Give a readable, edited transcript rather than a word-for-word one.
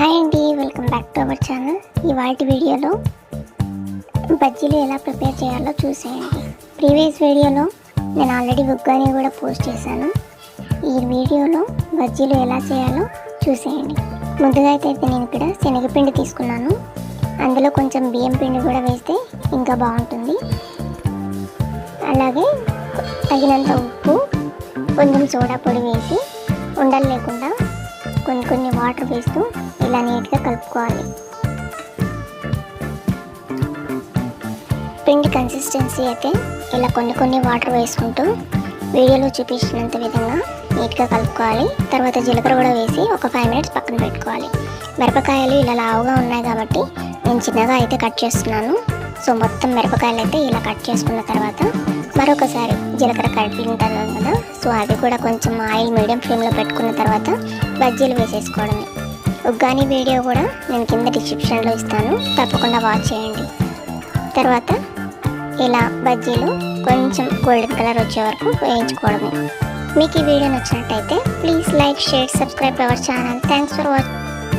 Hi అండి, welcome back to our channel. ఇవాటి వీడియోలో బజ్జీలు ఎలా ప్రిపేర్ చేయాలో చూసేయండి. ప్రీవియస్ వీడియోలో నేను ఆల్రెడీ ఉగ్గాని కూడా పోస్ట్ చేశాను. ఈ వీడియోలో బజ్జీలు ఎలా చేయాలో చూసేయండి. ముందుగా అయితే నేను ఇక్కడ శనగపిండి తీసుకున్నాను. అందులో కొంచెం బియ్యం పిండి కూడా వేస్తే ఇంకా బాగుంటుంది. అలాగే తగినంత ఉప్పు, కొంచెం సోడా పొడి వేసి ఉండలు లేకుండా కొన్ని వాటర్ వేస్తూ ఇలా నీట్గా కలుపుకోవాలి. పిండి కన్సిస్టెన్సీ అయితే ఇలా కొన్ని వాటర్ వేసుకుంటూ వీడియోలో చూపించినంత విధంగా నీట్గా కలుపుకోవాలి. తర్వాత జీలకర్ర కూడా వేసి ఒక 5 minutes పక్కన పెట్టుకోవాలి. మిరపకాయలు ఇలా లావుగా ఉన్నాయి కాబట్టి నేను చిన్నగా అయితే కట్ చేస్తున్నాను. సో మొత్తం మిరపకాయలు అయితే ఇలా కట్ చేసుకున్న తర్వాత మరొకసారి జీలకర్ర కలిపిన తర్వాత కదా, సో అది కూడా కొంచెం ఆయిల్ మీడియం ఫ్లేమ్లో పెట్టుకున్న తర్వాత బజ్జీలు వేసేసుకోవడమే. ఉగ్గాని వీడియో కూడా నేను కింద డిస్క్రిప్షన్లో ఇస్తాను, తప్పకుండా వాచ్ చేయండి. తర్వాత ఇలా బజ్జీలు కొంచెం గోల్డెన్ కలర్ వచ్చే వరకు వేయించుకోవడమే. మీకు ఈ వీడియో నచ్చినట్టయితే please like, share, subscribe our channel. Thanks for watching.